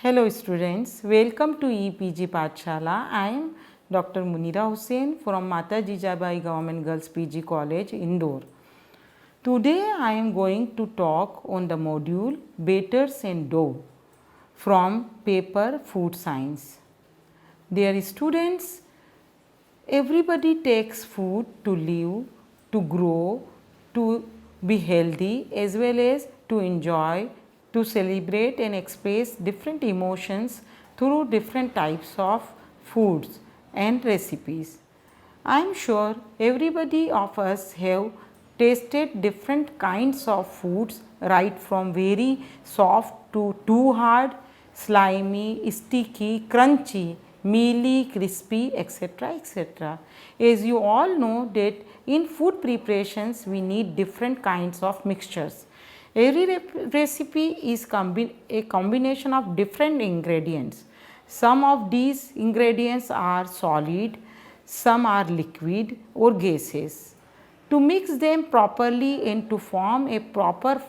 Hello students, welcome to EPG Pathshala. I am Dr. Munira Hussain from Mata Jijabai Government Girls PG College, Indore. Today I am going to talk on the module Batters and Dough from paper Food Science. Dear students, everybody takes food to live, to grow, to be healthy as well as to enjoy, to celebrate and express different emotions through different types of foods and recipes. I am sure everybody of us have tasted different kinds of foods, right from very soft to too hard, slimy, sticky, crunchy, mealy, crispy, etc. etc. As you all know that in food preparations we need different kinds of mixtures. Every recipe is a combination of different ingredients. Some of these ingredients are solid, some are liquid or gases. To mix them properly and to form a proper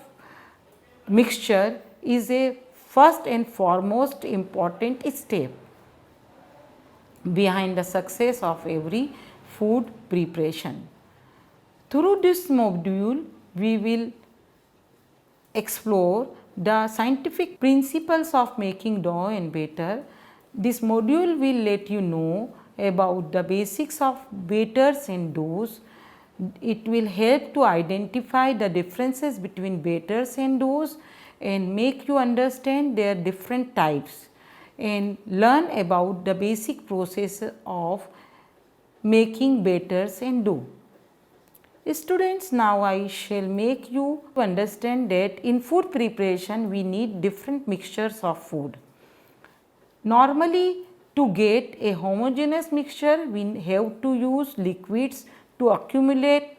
mixture is a first and foremost important step behind the success of every food preparation. Through this module, we will explore the scientific principles of making dough and batter. This module will let you know about the basics of batters and doughs. It will help to identify the differences between batters and doughs and make you understand their different types and learn about the basic process of making batters and dough. Students, now I shall make you understand that in food preparation we need different mixtures of food. Normally, to get a homogeneous mixture we have to use liquids to accumulate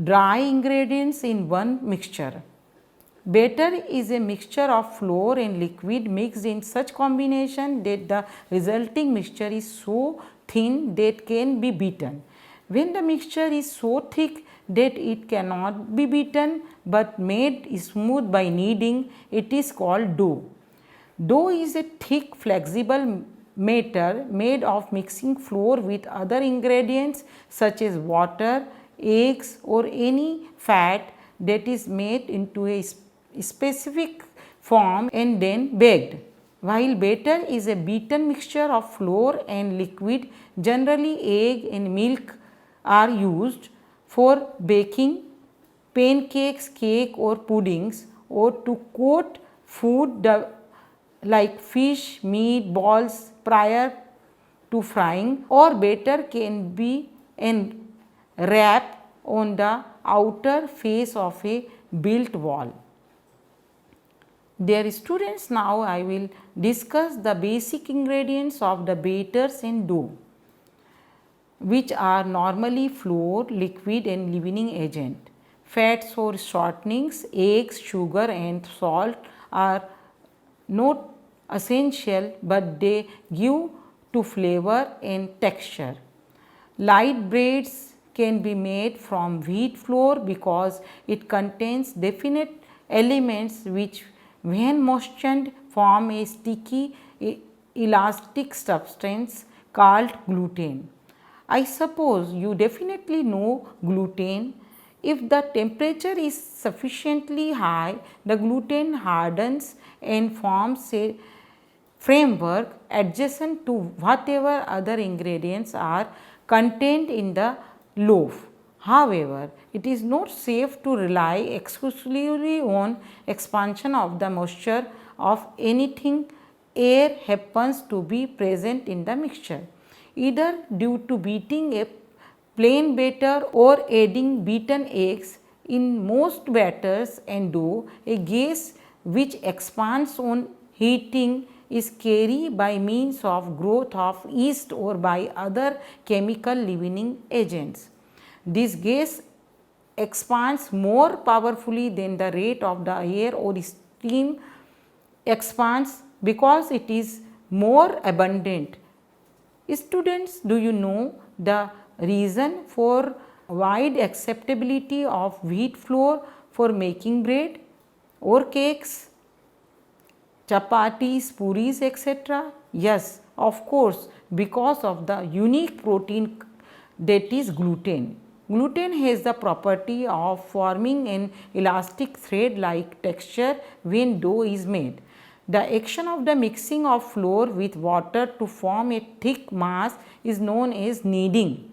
dry ingredients in one mixture. Batter is a mixture of flour and liquid mixed in such combination that the resulting mixture is so thin that can be beaten. When the mixture is so thick that it cannot be beaten but made smooth by kneading, it is called dough. Dough is a thick flexible matter made of mixing flour with other ingredients such as water, eggs or any fat that is made into a specific form and then baked. While batter is a beaten mixture of flour and liquid, generally egg and milk are used for baking pancakes, cake or puddings or to coat food like fish, meat, balls prior to frying, or batter can be wrapped on the outer face of a built wall. Dear students, now I will discuss the basic ingredients of the batters and dough, which are normally flour, liquid and leavening agent. Fats or shortenings, eggs, sugar and salt are not essential, but they give to flavor and texture. Light breads can be made from wheat flour because it contains definite elements which when moistened form a sticky elastic substance called gluten. I suppose you definitely know gluten. If the temperature is sufficiently high, the gluten hardens and forms a framework adjacent to whatever other ingredients are contained in the loaf. However, it is not safe to rely exclusively on expansion of the moisture of anything. Air happens to be present in the mixture, either due to beating a plain batter or adding beaten eggs. In most batters and dough, a gas which expands on heating is carried by means of growth of yeast or by other chemical leavening agents. This gas expands more powerfully than the rate of the air or steam expands because it is more abundant. Students, do you know the reason for wide acceptability of wheat flour for making bread or cakes? chapatis, puris, etc.? Yes, of course, because of the unique protein that is gluten. Gluten has the property of forming an elastic thread like texture when dough is made. The action of the mixing of flour with water to form a thick mass is known as kneading.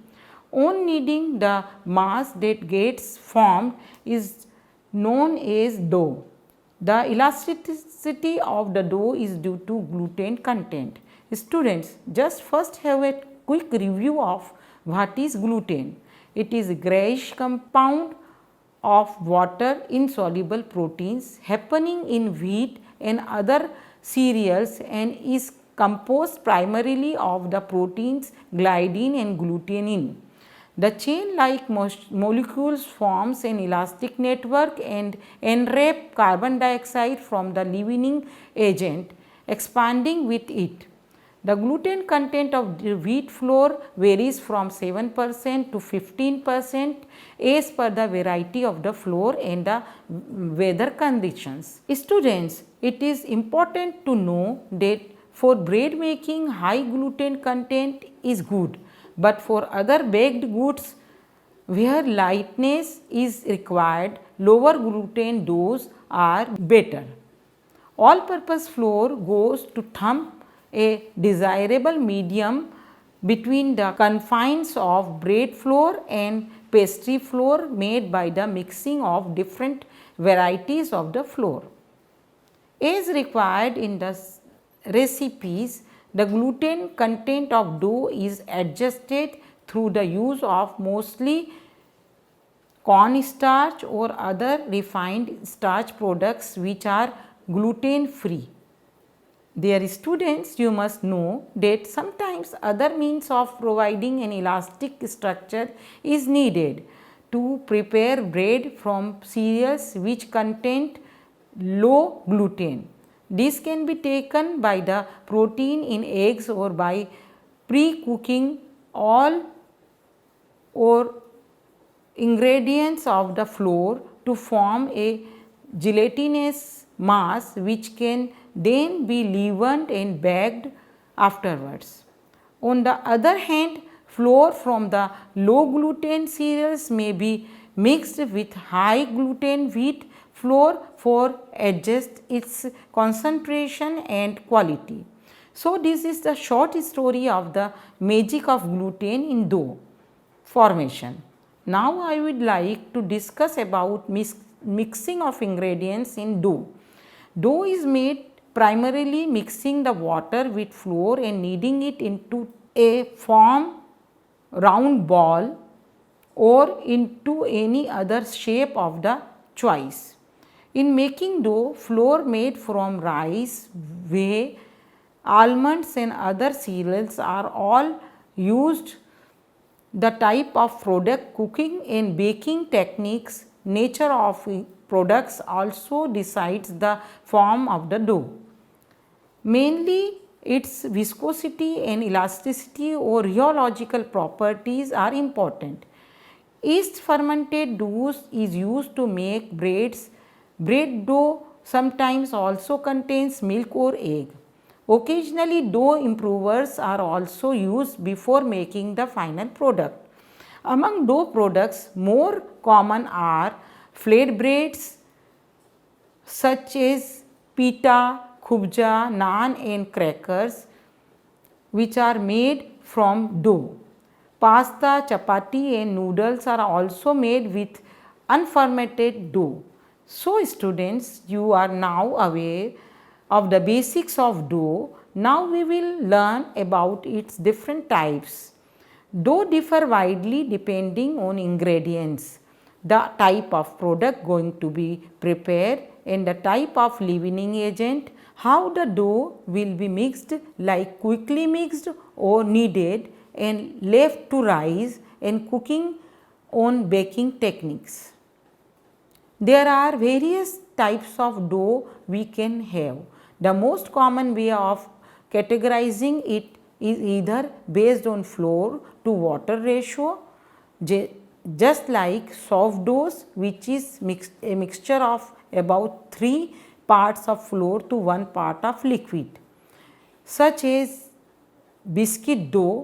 On kneading, the mass that gets formed is known as dough. The elasticity of the dough is due to gluten content. Students, just first have a quick review of what is gluten. It is a grayish compound of water insoluble proteins happening in wheat and other cereals and is composed primarily of the proteins gliadin and glutenin. The chain like molecules forms an elastic network and enwrap carbon dioxide from the leavening agent, expanding with it. The gluten content of the wheat flour varies from 7% to 15% as per the variety of the flour and the weather conditions. Students, it is important to know that for bread making high gluten content is good, but for other baked goods where lightness is required, lower gluten doughs are better. All purpose flour goes to thumb a desirable medium between the confines of bread flour and pastry flour made by the mixing of different varieties of the flour. As required in the recipes, the gluten content of dough is adjusted through the use of mostly cornstarch or other refined starch products which are gluten free. Dear students, you must know that sometimes other means of providing an elastic structure is needed to prepare bread from cereals which contain low gluten. This can be taken by the protein in eggs or by pre-cooking all or ingredients of the flour to form a gelatinous mass which can then be leavened and baked afterwards. On the other hand, flour from the low gluten cereals may be mixed with high gluten wheat flour for adjust its concentration and quality. So, this is the short story of the magic of gluten in dough formation. Now, I would like to discuss about mixing of ingredients in dough. Dough is made primarily mixing the water with flour and kneading it into a firm round ball or into any other shape of the choice. In making dough, flour made from rice, whey, almonds and other cereals are all used. The type of product, cooking and baking techniques, nature of products also decides the form of the dough. Mainly its viscosity and elasticity or rheological properties are important. Yeast fermented dough is used to make breads. Bread dough sometimes also contains milk or egg. Occasionally dough improvers are also used before making the final product. Among dough products more common are flatbreads such as pita, khubza, naan and crackers which are made from dough. Pasta, chapati and noodles are also made with unfermented dough. So, students, you are now aware of the basics of dough. Now, we will learn about its different types. Dough differ widely depending on ingredients, the type of product going to be prepared and the type of leavening agent, how the dough will be mixed like quickly mixed or kneaded and left to rise and cooking on baking techniques. There are various types of dough we can have. The most common way of categorizing it is either based on flour to water ratio, just like soft doughs which is a mixture of about 3 parts of flour to 1 part of liquid, such as biscuit dough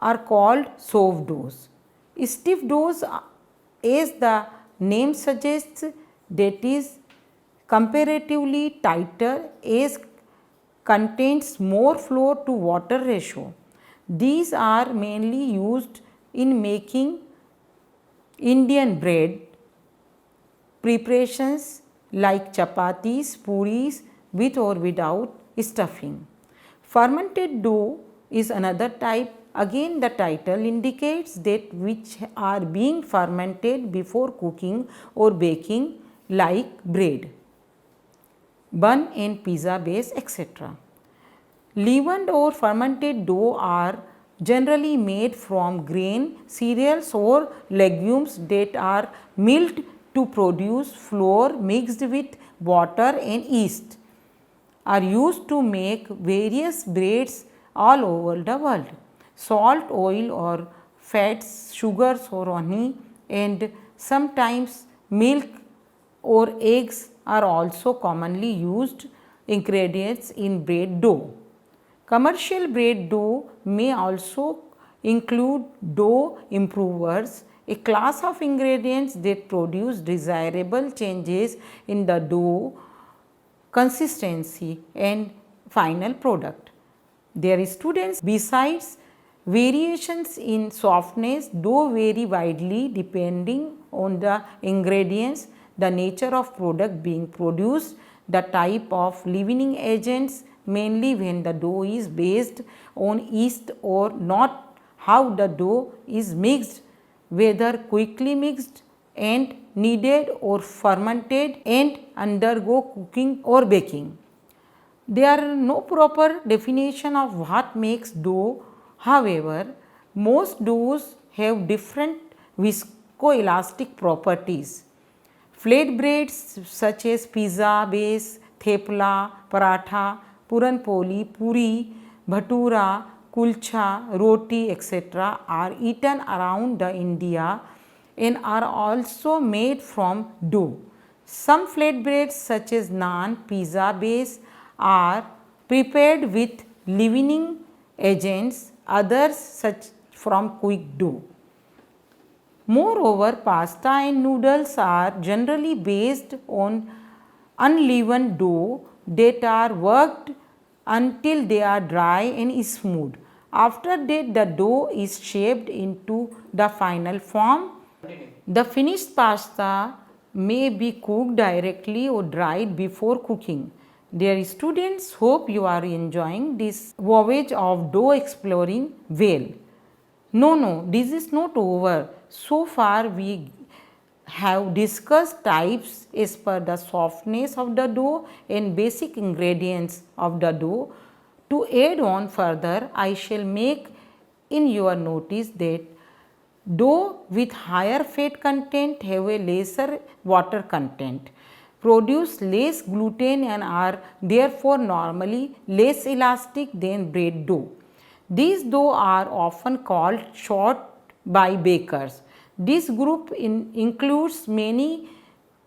are called soft doughs. Stiff doughs, as the name suggests, that is comparatively tighter as contains more flour to water ratio. These are mainly used in making Indian bread preparations like chapatis, puris with or without stuffing. Fermented dough is another type. Again, the title indicates that which are being fermented before cooking or baking, like bread, bun and pizza base, etc. Leavened or fermented dough are generally made from grain, cereals or legumes that are milled to produce flour mixed with water and yeast, are used to make various breads all over the world. Salt, oil or fats, sugars or honey, and sometimes milk or eggs are also commonly used ingredients in bread dough. Commercial bread dough may also include dough improvers, a class of ingredients that produce desirable changes in the dough consistency and final product. Dear students, besides variations in softness, dough vary widely depending on the ingredients, the nature of product being produced, the type of leavening agents, mainly when the dough is based on yeast or not, how the dough is mixed, whether quickly mixed and kneaded or fermented and undergo cooking or baking. There are no proper definition of what makes dough. However, most doughs have different viscoelastic properties. Flatbreads such as pizza base, thepla, paratha, puran poli, puri, bhatura, kulcha, roti, etc. are eaten around the India and are also made from dough. Some flatbreads such as naan, pizza base are prepared with leavening agents, others such from quick dough. Moreover, pasta and noodles are generally based on unleavened dough that are worked until they are dry and smooth. After that, the dough is shaped into the final form. The finished pasta may be cooked directly or dried before cooking. Dear students, hope you are enjoying this voyage of dough exploring well. No, this is not over. So far we have discussed types as per the softness of the dough and basic ingredients of the dough. To add on further, I shall make in your notice that dough with higher fat content have a lesser water content, produce less gluten and are therefore normally less elastic than bread dough. These dough are often called short by bakers. This group includes many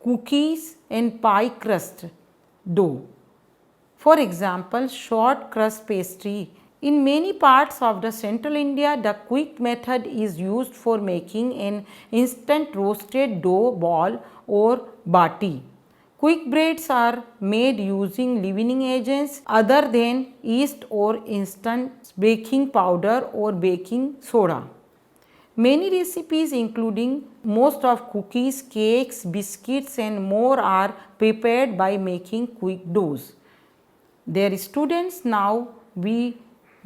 cookies and pie crust dough. For example, short crust pastry. In many parts of the central India, the quick method is used for making an instant roasted dough ball or bati. Quick breads are made using leavening agents other than yeast or instant baking powder or baking soda. Many recipes including most of cookies, cakes, biscuits and more are prepared by making quick doughs. Dear students, now we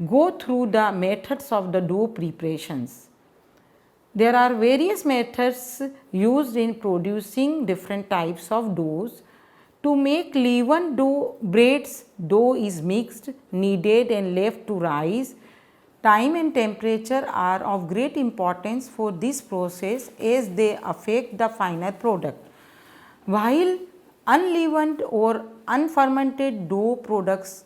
go through the methods of the dough preparations. There are various methods used in producing different types of doughs. To make leavened dough breads, dough is mixed, kneaded and left to rise. Time and temperature are of great importance for this process as they affect the final product. While unleavened or unfermented dough products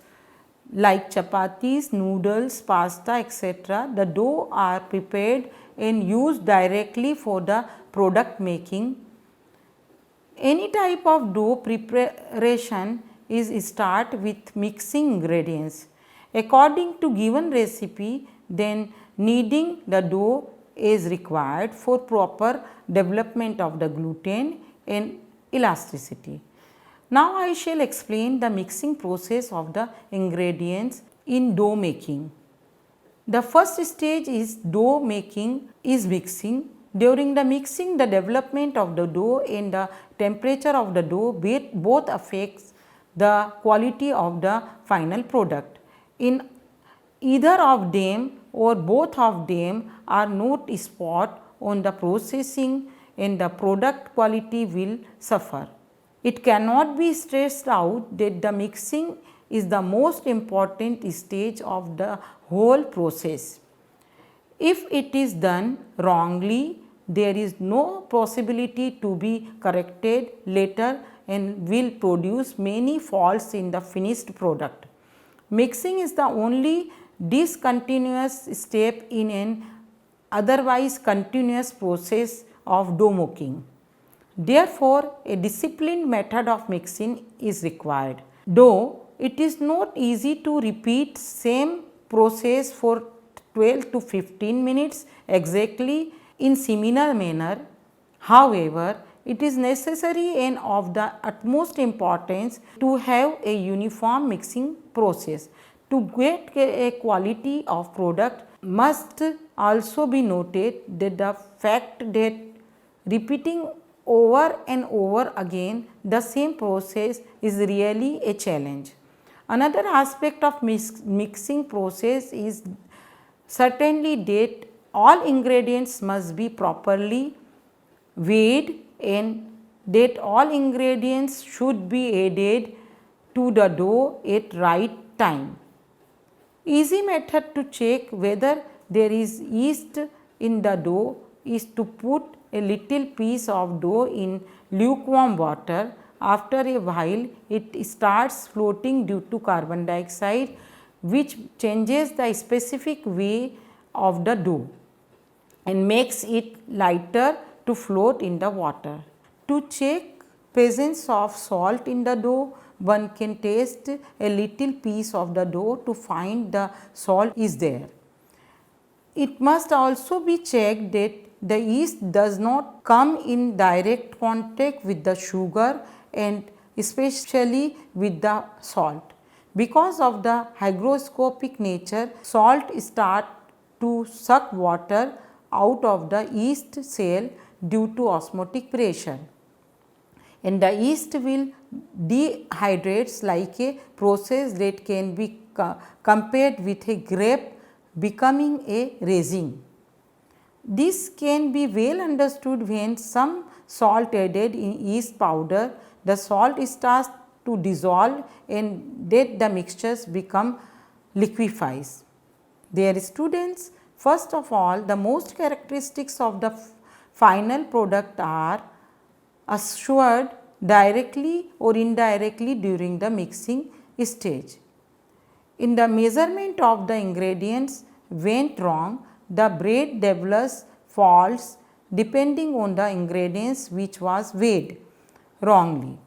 like chapatis, noodles, pasta, etc., the dough are prepared and used directly for the product making. Any type of dough preparation is start with mixing ingredients. According to given recipe, then kneading the dough is required for proper development of the gluten and elasticity. Now I shall explain the mixing process of the ingredients in dough making. The first stage is dough making is mixing. During the mixing, the development of the dough and the temperature of the dough both affects the quality of the final product. In either of them or both of them are not spot on the processing and the product quality will suffer. It cannot be stressed out that the mixing is the most important stage of the whole process. If it is done wrongly, there is no possibility to be corrected later and will produce many faults in the finished product. Mixing is the only discontinuous step in an otherwise continuous process of dough making. Therefore, a disciplined method of mixing is required. Though it is not easy to repeat same process for 12 to 15 minutes exactly in similar manner, however, it is necessary and of the utmost importance to have a uniform mixing process. To get a quality of product must also be noted that the fact that repeating over and over again the same process is really a challenge. Another aspect of mixing process is certainly that all ingredients must be properly weighed and that all ingredients should be added to the dough at right time. Easy method to check whether there is yeast in the dough is to put a little piece of dough in lukewarm water. After a while, it starts floating due to carbon dioxide, which changes the specific weight of the dough and makes it lighter to float in the water. To check presence of salt in the dough, one can taste a little piece of the dough to find the salt is there. It must also be checked that the yeast does not come in direct contact with the sugar and especially with the salt. Because of the hygroscopic nature, salt starts to suck water out of the yeast cell due to osmotic pressure, and the yeast will dehydrates like a process that can be compared with a grape becoming a resin. This can be well understood when some salt added in yeast powder, the salt starts to dissolve and that the mixtures become liquefies. Dear students, first of all, the most characteristics of the final product are assured directly or indirectly during the mixing stage. In the measurement of the ingredients went wrong, the bread develops faults depending on the ingredients which was weighed wrongly.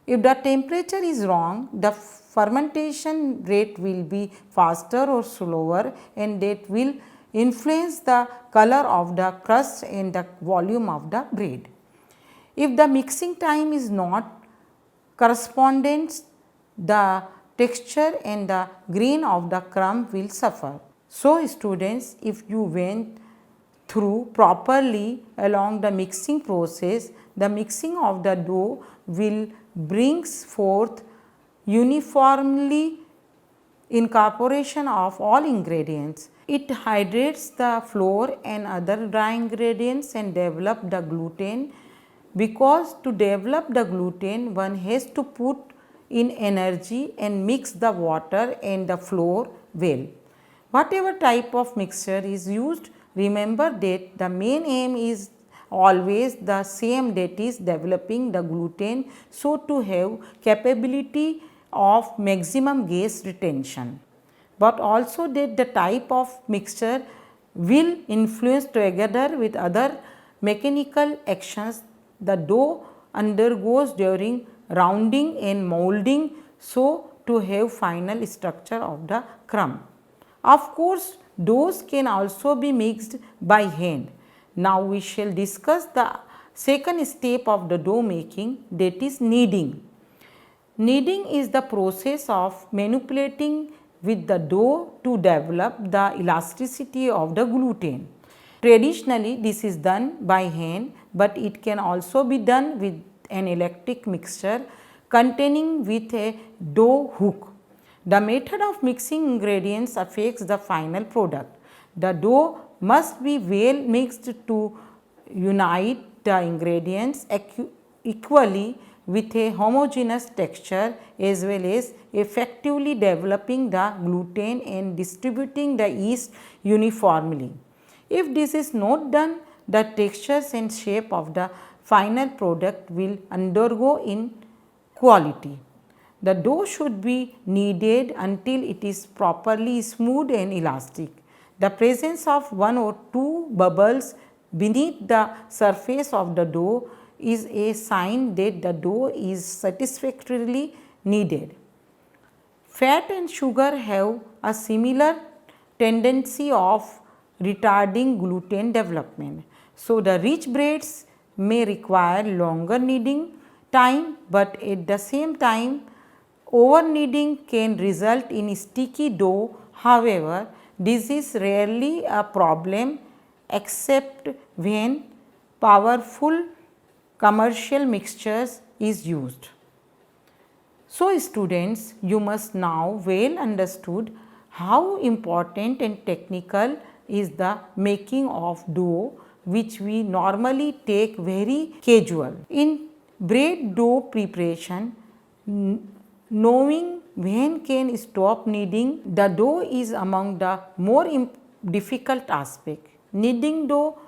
If the temperature is wrong, the fermentation rate will be faster or slower and that will influence the color of the crust and the volume of the bread. If the mixing time is not correspondent, the texture and the grain of the crumb will suffer. So, students, if you went through properly along the mixing process, the mixing of the dough will brings forth uniformly incorporation of all ingredients. It hydrates the flour and other dry ingredients and develop the gluten, because to develop the gluten one has to put in energy and mix the water and the flour well. Whatever type of mixture is used, remember that the main aim is always the same, that is developing the gluten so to have capability of maximum gas retention, but also that the type of mixture will influence together with other mechanical actions the dough undergoes during rounding and molding, so to have final structure of the crumb. Of course, doughs can also be mixed by hand. Now we shall discuss the second step of the dough making, that is kneading. Kneading is the process of manipulating with the dough to develop the elasticity of the gluten. Traditionally, this is done by hand, but it can also be done with an electric mixture containing with a dough hook. The method of mixing ingredients affects the final product. The dough must be well mixed to unite the ingredients equally with a homogeneous texture, as well as effectively developing the gluten and distributing the yeast uniformly. If this is not done, the textures and shape of the final product will undergo inequality. The dough should be kneaded until it is properly smooth and elastic. The presence of one or two bubbles beneath the surface of the dough is a sign that the dough is satisfactorily kneaded. Fat and sugar have a similar tendency of retarding gluten development. So, the rich breads may require longer kneading time, but at the same time over kneading can result in sticky dough. However, this is rarely a problem except when powerful commercial mixtures is used. So, students, you must now well understood how important and technical is the making of dough, which we normally take very casual. In bread dough preparation, knowing when can stop kneading the dough is among the more difficult aspect. Kneading dough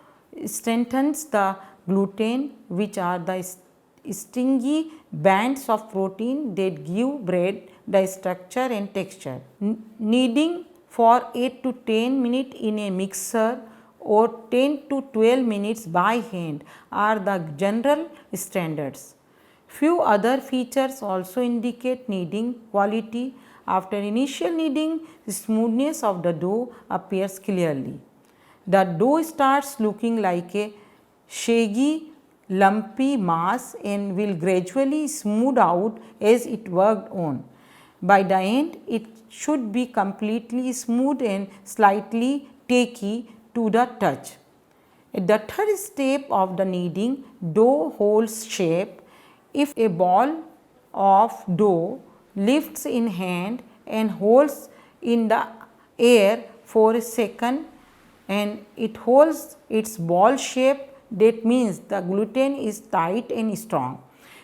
strengthens the gluten, which are the stringy bands of protein that give bread the structure and texture. Kneading for 8 to 10 minutes in a mixer or 10 to 12 minutes by hand are the general standards. Few other features also indicate kneading quality. After initial kneading, the smoothness of the dough appears clearly. The dough starts looking like a shaggy, lumpy mass and will gradually smooth out as it worked on. By the end, it should be completely smooth and slightly tacky to the touch. At the third step of the kneading, dough holds shape. If a ball of dough lifts in hand and holds in the air for a second and it holds its ball shape, that means the gluten is tight and strong.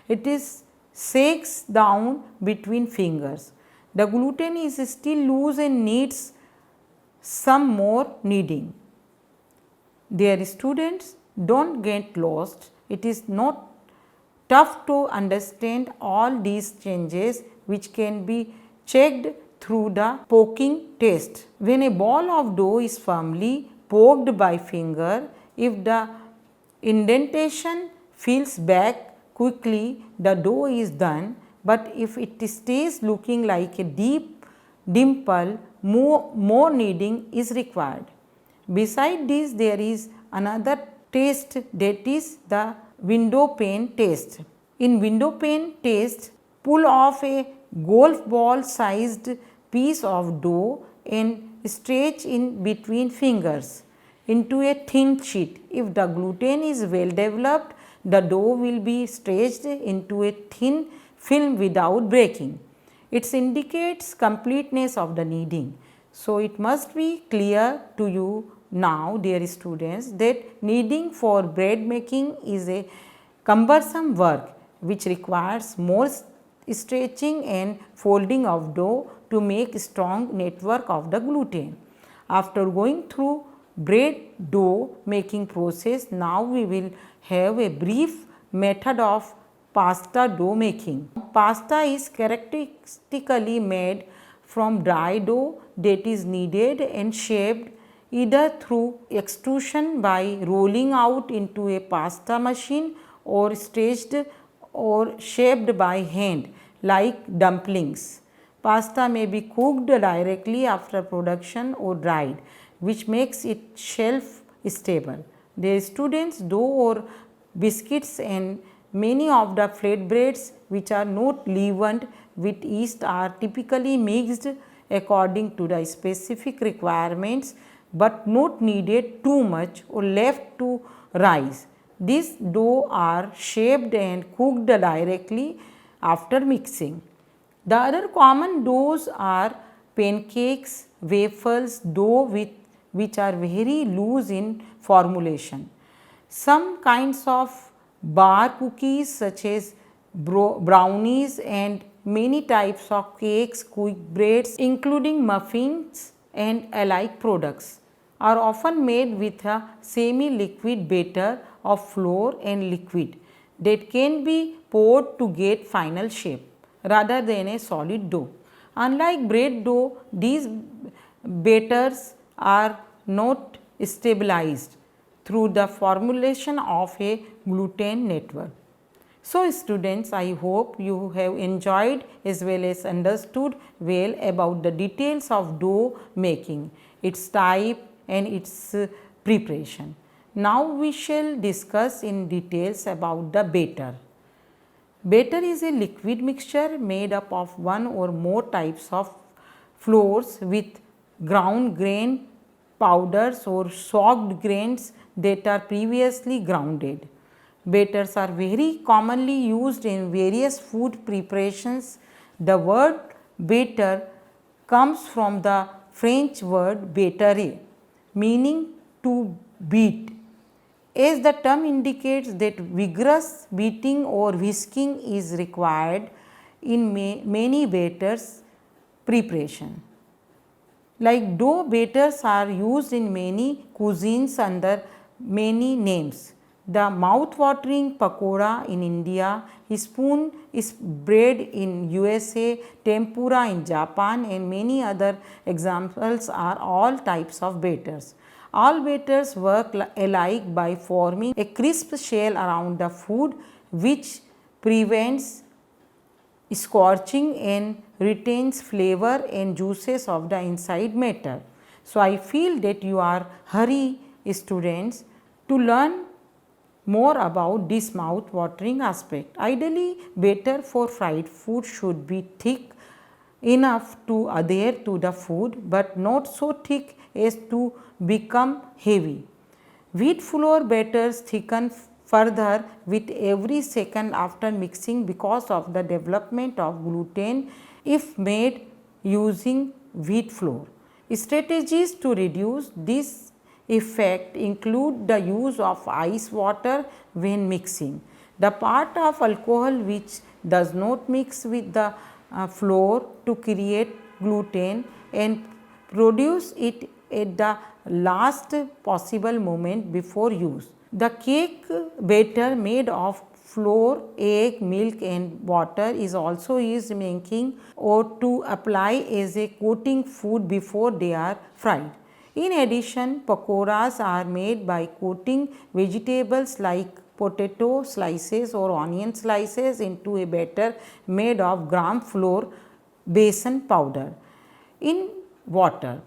It is shakes down between fingers. The gluten is still loose and needs some more kneading. Dear students, don't get lost. It is not tough to understand all these changes, which can be checked through the poking test. When a ball of dough is firmly poked by finger, if the indentation fills back quickly, the dough is done, but if it stays looking like a deep dimple, more kneading is required. Beside this, there is another test, that is the Windowpane Taste. In Windowpane Taste, pull off a golf ball sized piece of dough and stretch in between fingers into a thin sheet. If the gluten is well developed, the dough will be stretched into a thin film without breaking. It indicates completeness of the kneading. So, it must be clear to you now, dear students, that kneading for bread making is a cumbersome work which requires more stretching and folding of dough to make strong network of the gluten. After going through bread dough making process, now we will have a brief method of pasta dough making. Pasta is characteristically made from dry dough that is kneaded and shaped either through extrusion by rolling out into a pasta machine or stretched or shaped by hand like dumplings. Pasta may be cooked directly after production or dried, which makes it shelf stable. The students' dough or biscuits and many of the flatbreads which are not leavened with yeast are typically mixed according to the specific requirements, but not needed too much or left to rise. These dough are shaped and cooked directly after mixing. The other common doughs are pancakes, waffles, dough which are very loose in formulation. Some kinds of bar cookies such as brownies and many types of cakes, quick breads including muffins and alike products are often made with a semi-liquid batter of flour and liquid that can be poured to get final shape rather than a solid dough. Unlike bread dough, these batters are not stabilized through the formulation of a gluten network. So, students, I hope you have enjoyed as well as understood well about the details of dough making, its type and its preparation. Now, we shall discuss in details about the batter. Batter is a liquid mixture made up of one or more types of flours with ground grain powders or soaked grains that are previously grounded. Batters are very commonly used in various food preparations. The word batter comes from the French word battere, meaning to beat, as the term indicates that vigorous beating or whisking is required in many batters preparation. Like dough batters are used in many cuisines under many names. The mouth-watering pakoda in India, spoon is bread in USA, tempura in Japan and many other examples are all types of batters. All batters work alike by forming a crisp shell around the food which prevents scorching and retains flavor and juices of the inside matter. So, I feel that you are hurry students to learn more about this mouth watering aspect. Ideally, batter for fried food should be thick enough to adhere to the food, but not so thick as to become heavy. Wheat flour batters thicken further with every second after mixing because of the development of gluten if made using wheat flour. Strategies to reduce this effect include the use of ice water when mixing. The part of alcohol which does not mix with the flour to create gluten and produce it at the last possible moment before use. The cake batter made of flour, egg, milk and water is also used in making or to apply as a coating food before they are fried. In addition, pakoras are made by coating vegetables like potato slices or onion slices into a batter made of gram flour besan powder in water.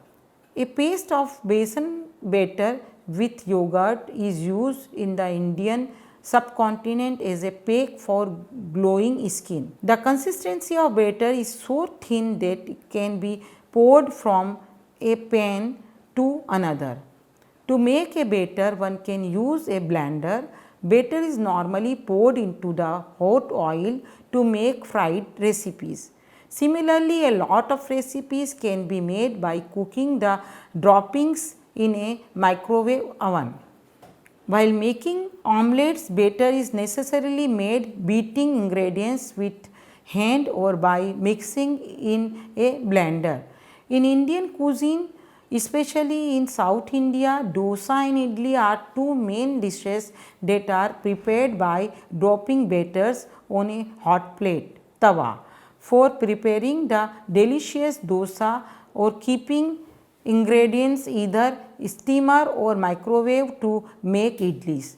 A paste of besan batter with yogurt is used in the Indian subcontinent as a pack for glowing skin. The consistency of batter is so thin that it can be poured from a pan to another. To make a batter, one can use a blender. Batter is normally poured into the hot oil to make fried recipes. Similarly, a lot of recipes can be made by cooking the droppings in a microwave oven. While making omelets, batter is necessarily made beating ingredients with hand or by mixing in a blender. In Indian cuisine, especially in South India, dosa and idli are two main dishes that are prepared by dropping batters on a hot plate, tawa, for preparing the delicious dosa or keeping ingredients either steamer or microwave to make idlis.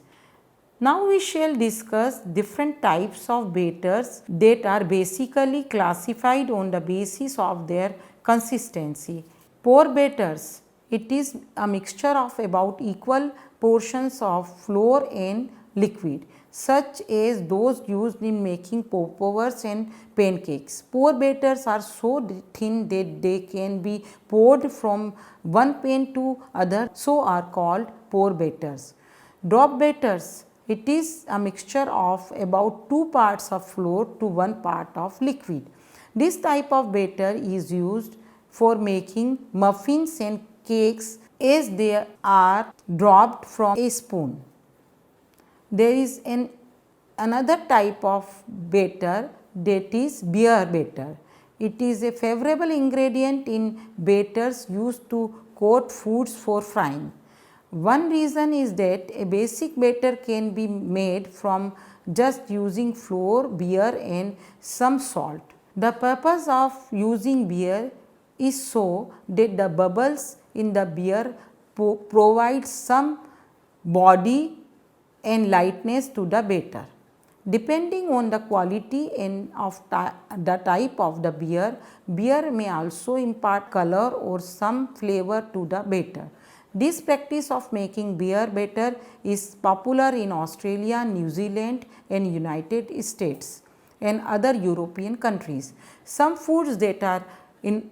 Now we shall discuss different types of batters that are basically classified on the basis of their consistency. Pour batters, it is a mixture of about equal portions of flour and liquid, such as those used in making popovers and pancakes. Pour batters are so thin that they can be poured from one pan to other, so are called pour batters. Drop batters, it is a mixture of about 2 parts of flour to 1 part of liquid. This type of batter is used for making muffins and cakes as they are dropped from a spoon. There is another type of batter, that is beer batter. It is a favorable ingredient in batters used to coat foods for frying. One reason is that a basic batter can be made from just using flour, beer and some salt. The purpose of using beer is so that the bubbles in the beer provide some body and lightness to the batter. Depending on the quality and of the type of the beer, beer may also impart color or some flavor to the batter. This practice of making beer batter is popular in Australia, New Zealand and United States and other European countries. Some foods that are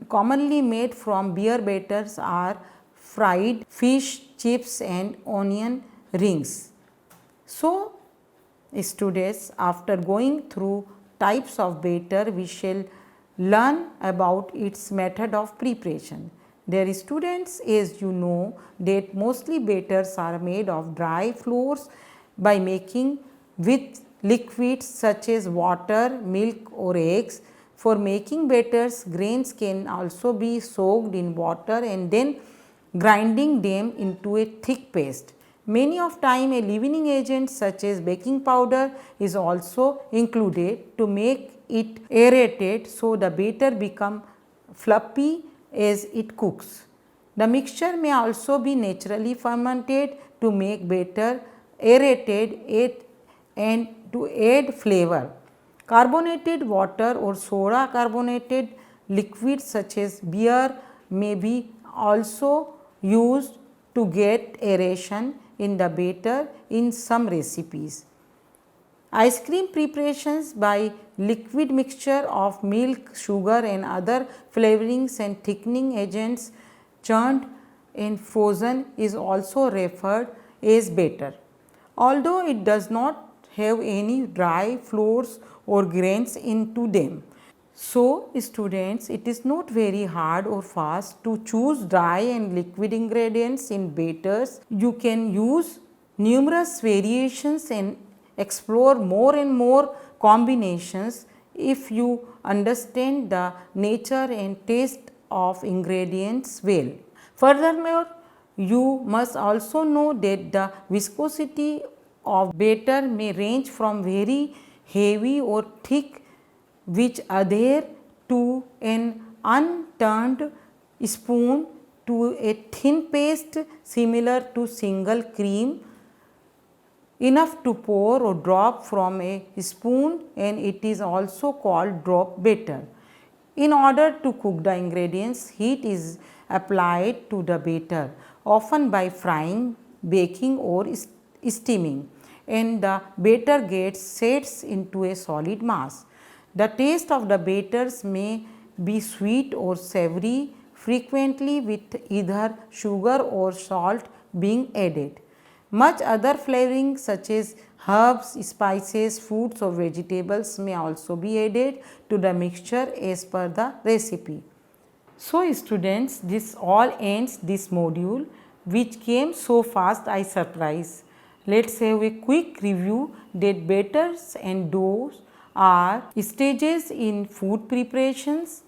commonly made from beer batters are fried fish, chips and onion rings. So, students, after going through types of batter, we shall learn about its method of preparation. Dear students, as you know that mostly batters are made of dry flours by making with liquids such as water, milk or eggs. For making batters, grains can also be soaked in water and then grinding them into a thick paste. Many of time a leavening agent such as baking powder is also included to make it aerated, so the batter become fluffy as it cooks. The mixture may also be naturally fermented to make batter aerated and to add flavor. Carbonated water or soda carbonated liquids such as beer may be also used to get aeration in the batter in some recipes. Ice cream preparations by liquid mixture of milk, sugar and other flavorings and thickening agents churned and frozen is also referred as batter. Although it does not have any dry flours or grains into them. So, students, it is not very hard or fast to choose dry and liquid ingredients in batters. You can use numerous variations and explore more and more combinations if you understand the nature and taste of ingredients well. Furthermore, you must also know that the viscosity of batter may range from very heavy or thick which adhere to an unturned spoon to a thin paste similar to single cream enough to pour or drop from a spoon, and it is also called drop batter. In order to cook the ingredients, heat is applied to the batter often by frying, baking or steaming, and the batter gets sets into a solid mass. The taste of the batters may be sweet or savory, frequently with either sugar or salt being added. Much other flavoring such as herbs, spices, fruits or vegetables may also be added to the mixture as per the recipe. So, students, this all ends this module which came so fast I surprised. Let us have a quick review that batters and doughs are stages in food preparations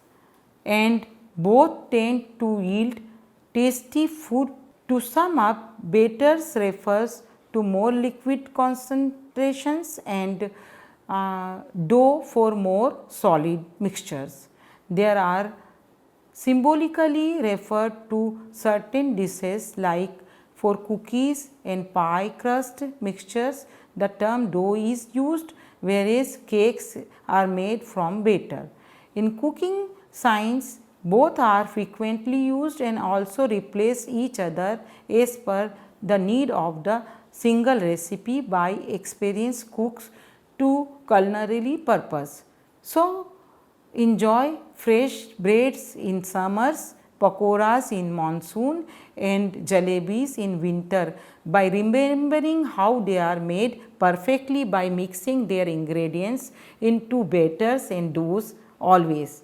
and both tend to yield tasty food. To sum up, batters refers to more liquid concentrations and dough for more solid mixtures. There are symbolically referred to certain dishes like For cookies and pie crust mixtures, the term dough is used, whereas cakes are made from batter. In cooking science, both are frequently used and also replace each other as per the need of the single recipe by experienced cooks to culinary purpose. So, enjoy fresh breads in summers, pakoras in monsoon and jalebis in winter by remembering how they are made perfectly by mixing their ingredients into batters and doughs always.